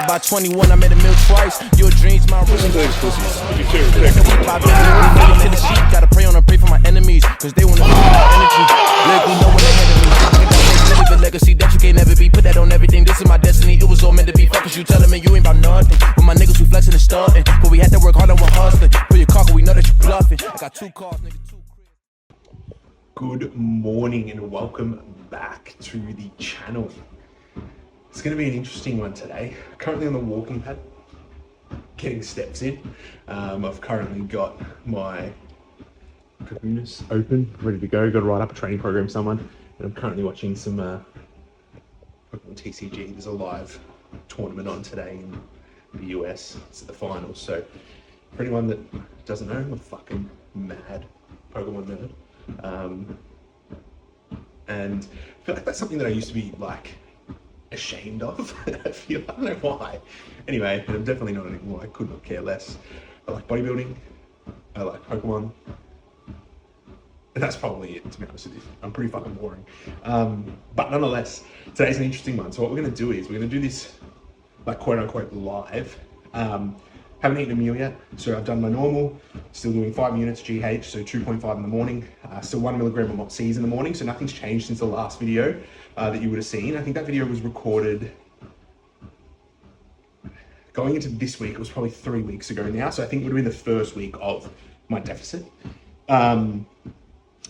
By 21, I made a meal twice. Your dreams, my Listen to these pussies. To be fair, to the sheep. Gotta pray on and pray for my enemies, cause they wanna feel my energy. Let me know when they handle me. I got that leave a legacy that you can't never be. Put that on everything. This is my destiny. It was all meant to be. Fuck is you telling me you ain't about nothing. With my niggas, we flexing and starting. But we had to work hard and we're hustling. Put your car, we know that you bluffing. I got 2 cars, nigga, 2 cribs. good morning and welcome back to the channel. It's going to be an interesting one today. Currently on the walking pad, getting steps in. I've currently got my kahunas open, ready to go. Got to write up a training program someone, and I'm currently watching some Pokémon TCG. There's a live tournament on today in the US. It's at the finals. So for anyone that doesn't know, I'm a fucking mad Pokemon nerd. And I feel like that's something that I used to be like ashamed of. I don't know why. Anyway, I'm definitely not anymore. I could not care less. I like bodybuilding. I like Pokemon. And that's probably it, to be honest with you. I'm pretty fucking boring. But nonetheless, today's an interesting one. So what we're going to do is we're going to do this like quote unquote live. Haven't eaten a meal yet, so I've done my normal, still doing 5 units GH, so 2.5 in the morning, still 1 milligram of Moxies in the morning, so nothing's changed since the last video that you would have seen. I think that video was recorded going into this week. It was probably 3 weeks ago now, so I think it would have been the first week of my deficit.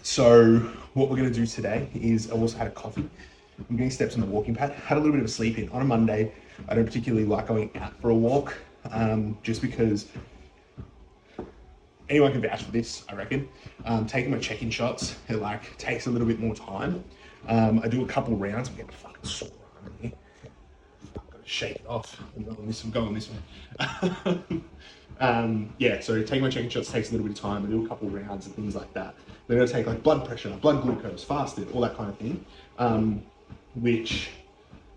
So what we're going to do today is I also had a coffee. I'm getting steps on the walking pad. Had a little bit of a sleep in. On a Monday, I don't particularly like going out for a walk, just because anyone can vouch for this, I reckon. Taking my check-in shots, it like takes a little bit more time. I do a couple rounds. I'm getting fucking sore on here. I've got to shake it off. I'm going this way. Yeah, so taking my check-in shots takes a little bit of time. I do a couple rounds and things like that. Then I take like blood pressure, blood glucose, fasted, all that kind of thing, which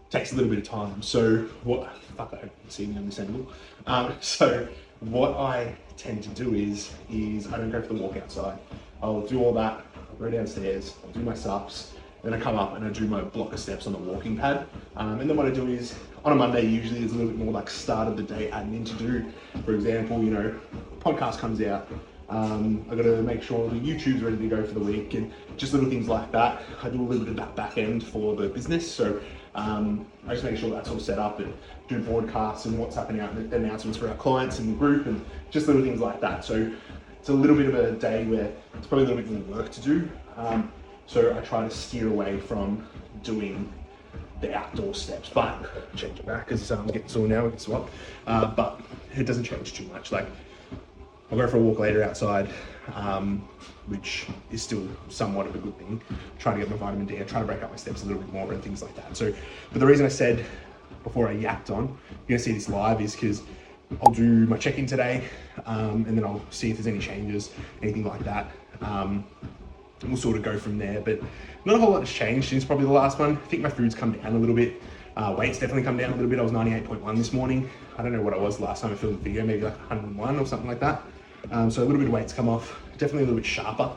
takes a little bit of time. So what, fuck, I hope you can see me on this angle. So what I tend to do is I don't go for the walk outside. I'll do all that, I'll go downstairs, I'll do my sups, then I come up and I do my block of steps on the walking pad. And then what I do is, on a Monday, usually there's a little bit more like start of the day admin to do. For example, you know, podcast comes out, I got to make sure the YouTube's ready to go for the week and just little things like that. I do a little bit of that back end for the business. So I just make sure that's all set up and do broadcasts and what's happening out, announcements for our clients in the group and just little things like that. So it's a little bit of a day where it's probably a little bit more work to do. So I try to steer away from doing the outdoor steps, but change it back because I'm getting sore now, we can swap. But it doesn't change too much. Like I'll go for a walk later outside, which is still somewhat of a good thing. Trying to get my vitamin D, I try to break up my steps a little bit more and things like that. So, but the reason I said before I yapped on, you're gonna see this live is because I'll do my check-in today, and then I'll see if there's any changes, anything like that. And we'll sort of go from there, but not a whole lot has changed since probably the last one. I think my food's come down a little bit. Weight's definitely come down a little bit. I was 98.1 this morning. I don't know what I was last time I filmed the video, maybe like 101 or something like that. So a little bit of weight's come off, definitely a little bit sharper.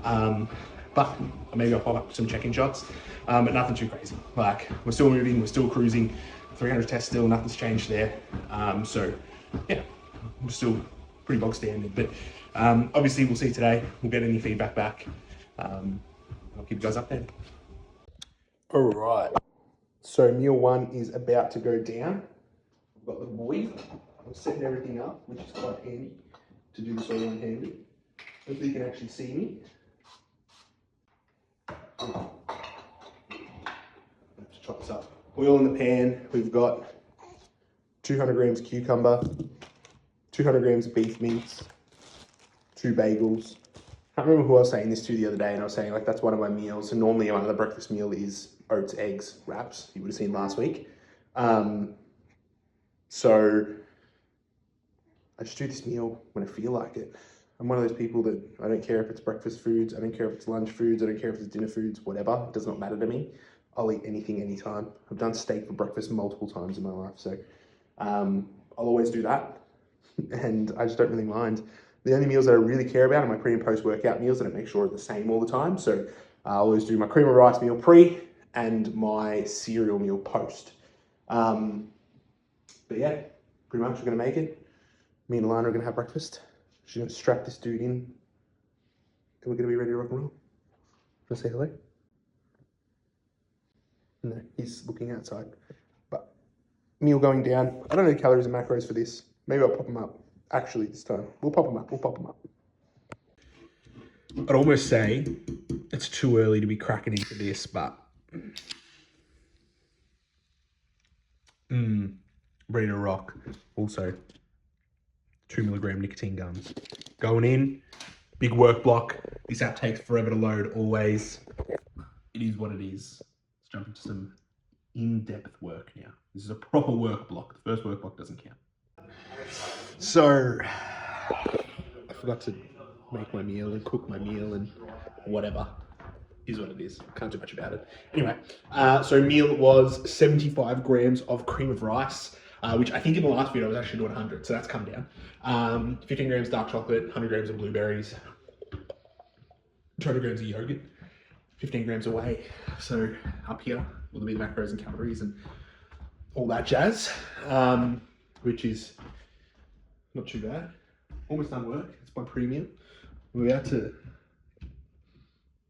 But maybe I'll pop up some check-in shots, but nothing too crazy. Like we're still moving, we're still cruising, 300 tests still, nothing's changed there. So yeah, we're still pretty bog standard, but obviously we'll see today. We'll get any feedback back. I'll keep you guys updated. All right, so meal 1 is about to go down. I've got the boy, I'm setting everything up, which is quite handy to do this all one-handed. Hopefully you can actually see me. I have to chop this up. Oil in the pan, we've got 200 grams cucumber, 200 grams of beef mince, 2 bagels. I can't remember who I was saying this to the other day, and I was saying like that's one of my meals. And normally my other breakfast meal is oats, eggs, wraps. You would have seen last week. So I just do this meal when I feel like it. I'm one of those people that I don't care if it's breakfast foods, I don't care if it's lunch foods, I don't care if it's dinner foods, whatever. It does not matter to me. I'll eat anything, anytime. I've done steak for breakfast multiple times in my life, so I'll always do that. And I just don't really mind. The only meals that I really care about are my pre and post workout meals that I make sure are the same all the time. So I'll always do my cream of rice meal pre and my cereal meal post. But yeah, pretty much we're gonna make it. Me and Alana are gonna have breakfast. She's gonna strap this dude in, and we're gonna be ready to rock and roll. Wanna say hello? No, he's looking outside. But meal going down. I don't know the calories and macros for this. Maybe I'll pop them up. Actually, this time we'll pop them up. We'll pop them up. I'd almost say it's too early to be cracking into this, but ready to rock. Also, 2 milligram nicotine gums. Going in, big work block. This app takes forever to load, always. It is what it is. Let's jump into some in-depth work now. This is a proper work block. The first work block doesn't count. So, I forgot to make my meal and cook my meal and whatever. Is what it is. Can't do much about it. Anyway, so meal was 75 grams of cream of rice, which I think in the last video I was actually doing 100, so that's come down. 15 grams dark chocolate, 100 grams of blueberries, 200 grams of yogurt, 15 grams of whey. So up here will be the macros and calories and all that jazz, which is not too bad. Almost done work. It's my premium. We're about to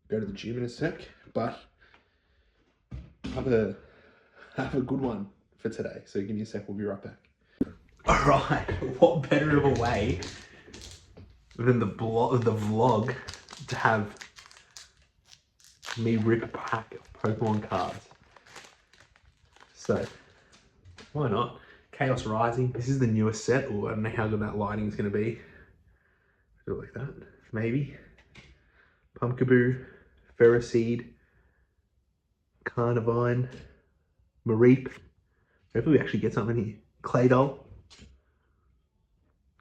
go to the gym in a sec, but have a good one for today. So give me a sec, we'll be right back. All right, what better of a way than the vlog to have me rip a pack of Pokemon cards. So why not? Chaos Rising. This is the newest set. Oh, I don't know how good that lighting is going to be. Do it like that, maybe. Pumpkaboo, Ferroseed, Carnivine, Mareep. Hopefully we actually get something here. Claydol,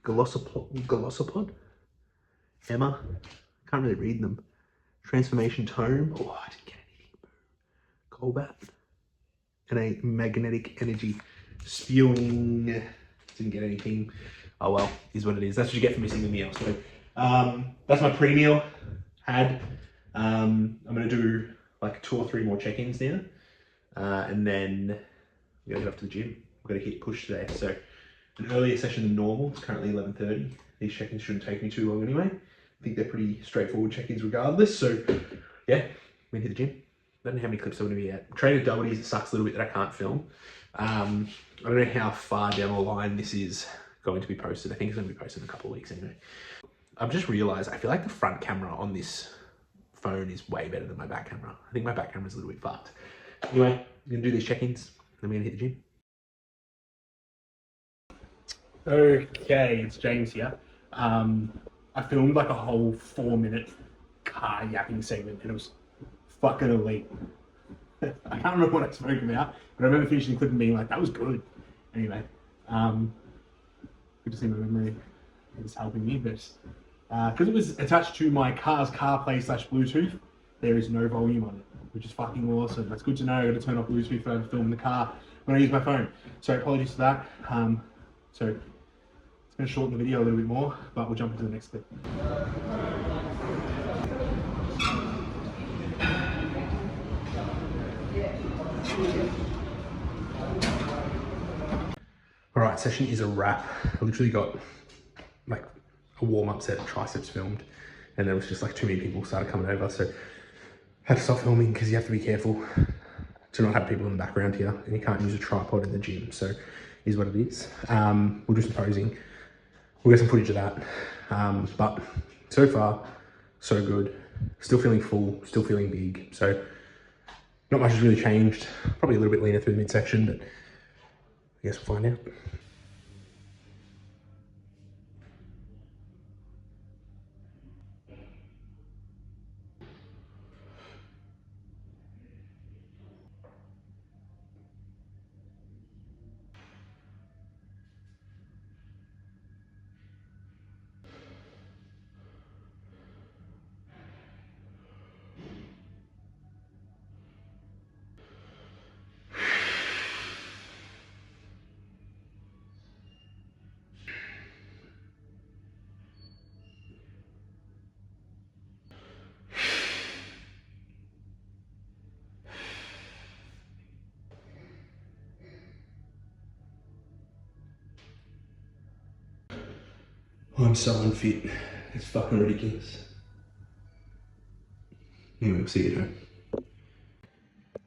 Glossopod, Emma. Can't really read them. Transformation Tome. Oh, I didn't get anything. Golbat. And a Magnetic Energy. Spewing. Didn't get anything. Oh well, is what it is. That's what you get for missing the meal. So that's my pre-meal. I'm gonna do like 2 or 3 more check-ins now, and then we're gonna head off to the gym. We're gonna hit push today, so an earlier session than normal. It's currently 11:30. These check-ins shouldn't take me too long anyway. I think they're pretty straightforward check-ins regardless. So yeah, we're gonna hit the gym. I don't know how many clips I'm gonna be at. I'm training doubles. It sucks a little bit that I can't film. I don't know how far down the line this is going to be posted. I think it's gonna be posted in a couple of weeks anyway. I've just realized I feel like the front camera on this phone is way better than my back camera. I think my back camera is a little bit fucked. Anyway, I'm gonna do these check-ins, then we're gonna hit the gym. Okay, it's James here. I filmed like a whole 4-minute car yapping segment and it was fucking elite. I can't remember what I spoke about, but I remember finishing the clip and being like, that was good. Anyway, good to see my memory is helping me, but because it was attached to my car's CarPlay / Bluetooth, there is no volume on it, which is fucking awesome. That's good to know. I got to turn off Bluetooth for film in the car when I use my phone. So apologies for that. So it's going to shorten the video a little bit more, but we'll jump into the next clip. All right, session is a wrap. I literally got like a warm-up set of triceps filmed, and there was just like too many people started coming over, so I had to stop filming because you have to be careful to not have people in the background here, and you can't use a tripod in the gym, so is what it is. We'll do some posing. We'll get some footage of that, but so far, so good. Still feeling full, still feeling big, so not much has really changed. Probably a little bit leaner through the midsection, but I guess we'll find out. I'm so unfit. It's fucking ridiculous. Anyway, we'll see you at home.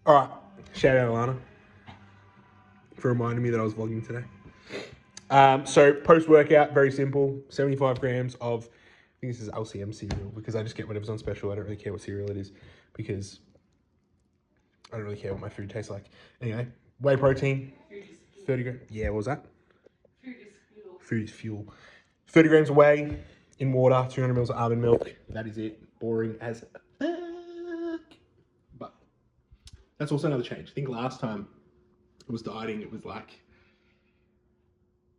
Alright, shout out Alana for reminding me that I was vlogging today. So post-workout, very simple, 75 grams of, I think this is LCM cereal, because I just get whatever's on special. I don't really care what cereal it is, because I don't really care what my food tastes like. Anyway, whey protein, 30 grams. Yeah, what was that? Food is fuel. 30 grams of whey in water, 200 mils of almond milk. That is it. Boring as fuck. But that's also another change. I think last time I was dieting, it was like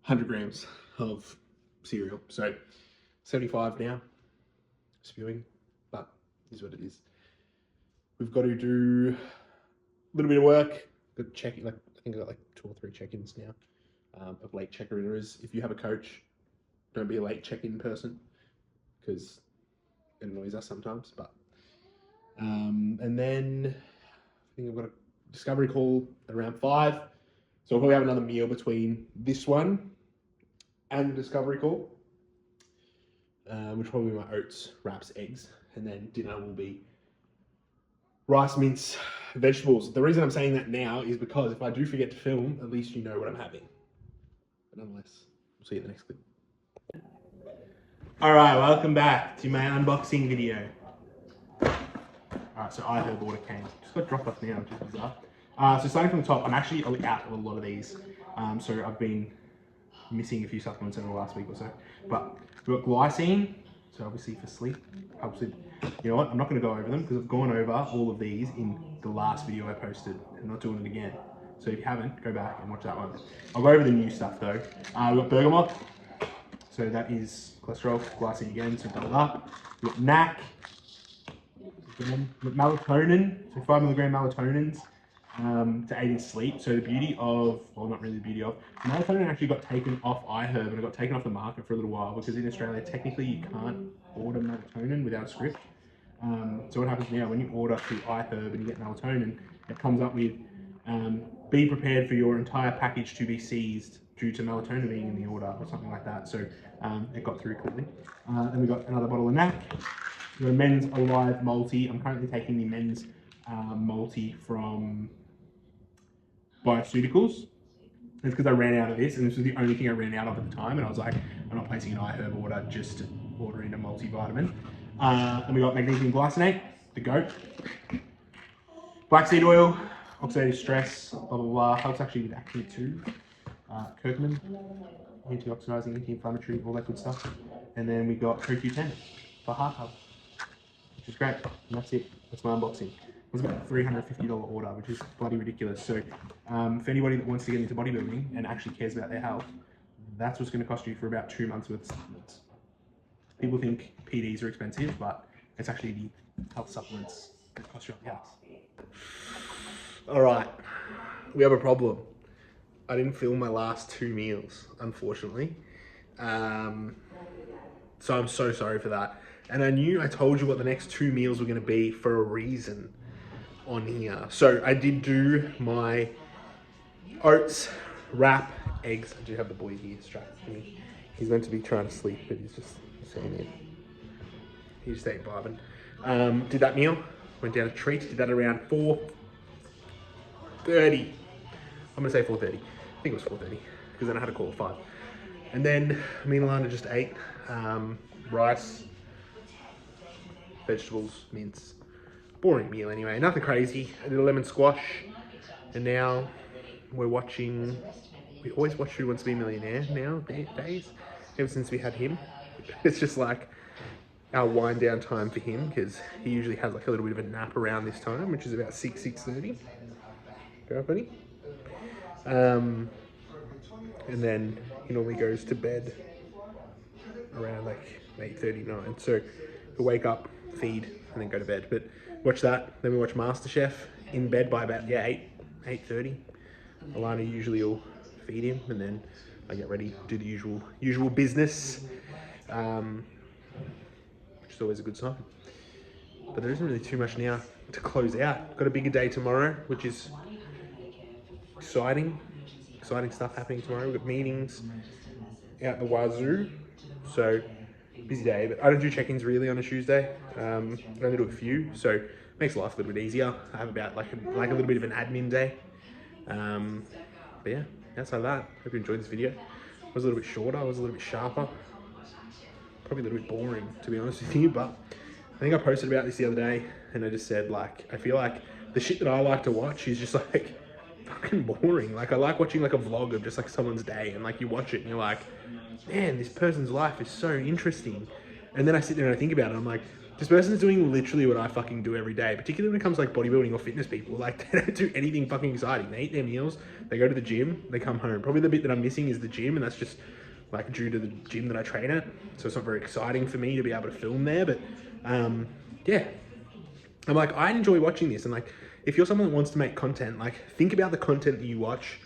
100 grams of cereal. So 75 now, spewing, but it is what it is. We've got to do a little bit of work. Got to check, like, I think I got like 2 or 3 check-ins now of late check-inners. If you have a coach, don't be a late check-in person, because it annoys us sometimes. But and then I think I've got a discovery call at around 5. So we'll probably have another meal between this one and the discovery call, which will probably be my oats, wraps, eggs, and then dinner will be rice, mince, vegetables. The reason I'm saying that now is because if I do forget to film, at least you know what I'm having. But nonetheless, we'll see you in the next clip. Alright, welcome back to my unboxing video. Alright, so I heard order came. Just got dropped off now, which is bizarre. So starting from the top, I'm actually out of a lot of these. So I've been missing a few supplements in the last week or so. But we've got glycine, so obviously for sleep. Helps with, you know what, I'm not going to go over them because I've gone over all of these in the last video I posted. I'm not doing it again. So if you haven't, go back and watch that one. I'll go over the new stuff though. We've got bergamot. So that is cholesterol, glycine again, so double up. We've got NAC. We've got melatonin, so 5 milligram melatonins to aid in sleep. So the beauty of, well, not really the beauty of, melatonin actually got taken off iHerb, and it got taken off the market for a little while because in Australia, technically you can't order melatonin without a script. So what happens now, when you order through iHerb and you get melatonin, it comes up with, be prepared for your entire package to be seized due to melatonin being in the order or something like that. So it got through quickly. Then we got another bottle of NAC. We got a men's Alive multi. I'm currently taking the men's multi from Bioceuticals. It's because I ran out of this, and this was the only thing I ran out of at the time, and I was like, I'm not placing an iHerb order just to order in a multivitamin. Then we got magnesium glycinate, the GOAT. Black seed oil, oxidative stress, blah, blah, blah. Helps actually with acne too. Curcumin, antioxidizing, anti-inflammatory, all that good stuff. And then we got CoQ10 for heart health, which is great. And that's it. That's my unboxing. It was about a $350 order, which is bloody ridiculous. So for anybody that wants to get into bodybuilding and actually cares about their health, that's what's going to cost you for about 2 months worth of supplements. People think PDs are expensive, but it's actually the health supplements that cost you up the house. All right, we have a problem. I didn't film my last 2 meals, unfortunately. So I'm so sorry for that. And I told you what the next 2 meals were going to be for a reason on here. So I did do my oats, wrap, eggs. I do have the boy here strapped to me. He's meant to be trying to sleep, but he's just sitting there. He just ate bourbon. Did that meal, went down a treat, did that around 4:30. I'm gonna say 4:30. I think it was 4:30, because then I had a call at 5. And then me and Alana just ate rice, vegetables, mince. Boring meal anyway, nothing crazy. I did a lemon squash, and now we're watching, we always watch Who Wants to Be a Millionaire nowadays, ever since we had him. It's just like our wind down time for him, because he usually has like a little bit of a nap around this time, which is about 6:30. Go up, buddy. And then he normally goes to bed around like 8:39. So he'll wake up, feed, and then go to bed. But watch that. Then we watch MasterChef in bed by about 8:30. Alana usually will feed him, and then I get ready, do the usual business, which is always a good sign. But there isn't really too much now to close out. Got a bigger day tomorrow, which is exciting stuff happening tomorrow. We've got meetings out the wazoo. So busy day, but I don't do check-ins really on a Tuesday. I only do a few, so it makes life a little bit easier. I have about like a little bit of an admin day. But yeah, outside of that, hope you enjoyed this video. It was a little bit shorter, I was a little bit sharper. Probably a little bit boring, to be honest with you, but I think I posted about this the other day, and I just said, like, I feel like the shit that I like to watch is just like fucking boring. Like, I like watching like a vlog of just like someone's day, and like you watch it and you're like, man, this person's life is so interesting. And then I sit there and I think about it, I'm like, this person's doing literally what I fucking do every day, particularly when it comes to like bodybuilding or fitness people. Like, they don't do anything fucking exciting. They eat their meals, they go to the gym, they come home. Probably the bit that I'm missing is the gym, and that's just like due to the gym that I train at. So it's not very exciting for me to be able to film there, but yeah. I'm like, I enjoy watching this, and like, if you're someone that wants to make content, like, think about the content that you watch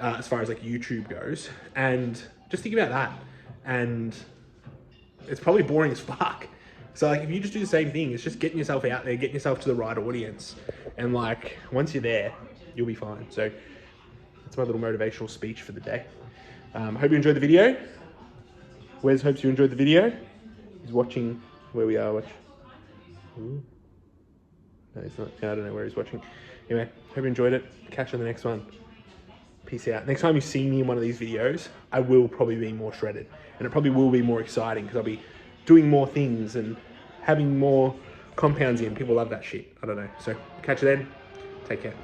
as far as like YouTube goes, and just think about that. And it's probably boring as fuck. So like, if you just do the same thing, it's just getting yourself out there, getting yourself to the right audience, and like, once you're there, you'll be fine. So that's my little motivational speech for the day. Hope you enjoyed the video. Wes hopes you enjoyed the video. He's watching where we are. Watch. Ooh. No, he's not. I don't know where he's watching. Anyway, hope you enjoyed it. Catch you on the next one. Peace out. Next time you see me in one of these videos, I will probably be more shredded, and it probably will be more exciting because I'll be doing more things and having more compounds in. People love that shit. I don't know. So catch you then. Take care.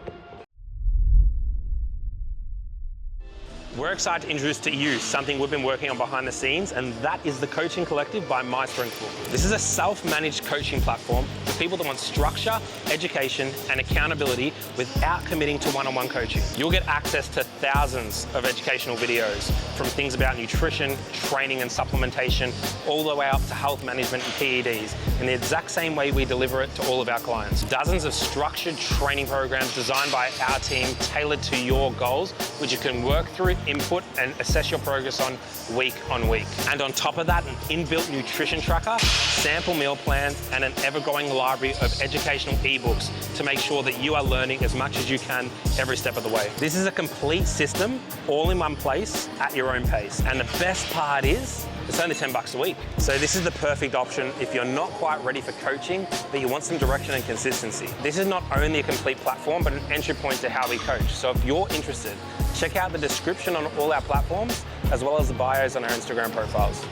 We're excited to introduce to you something we've been working on behind the scenes, and that is the Coaching Collective by My Strengthful. This is a self-managed coaching platform for people that want structure, education, and accountability without committing to one-on-one coaching. You'll get access to thousands of educational videos, from things about nutrition, training and supplementation, all the way up to health management and PEDs, in the exact same way we deliver it to all of our clients. Dozens of structured training programs designed by our team, tailored to your goals, which you can work through, input and assess your progress on week. And on top of that, an inbuilt nutrition tracker, sample meal plans, and an ever-growing library of educational ebooks to make sure that you are learning as much as you can every step of the way. This is a complete system, all in one place, at your own pace. And the best part is, it's only $10 a week. So this is the perfect option if you're not quite ready for coaching, but you want some direction and consistency. This is not only a complete platform, but an entry point to how we coach. So if you're interested, check out the description on all our platforms, as well as the bios on our Instagram profiles.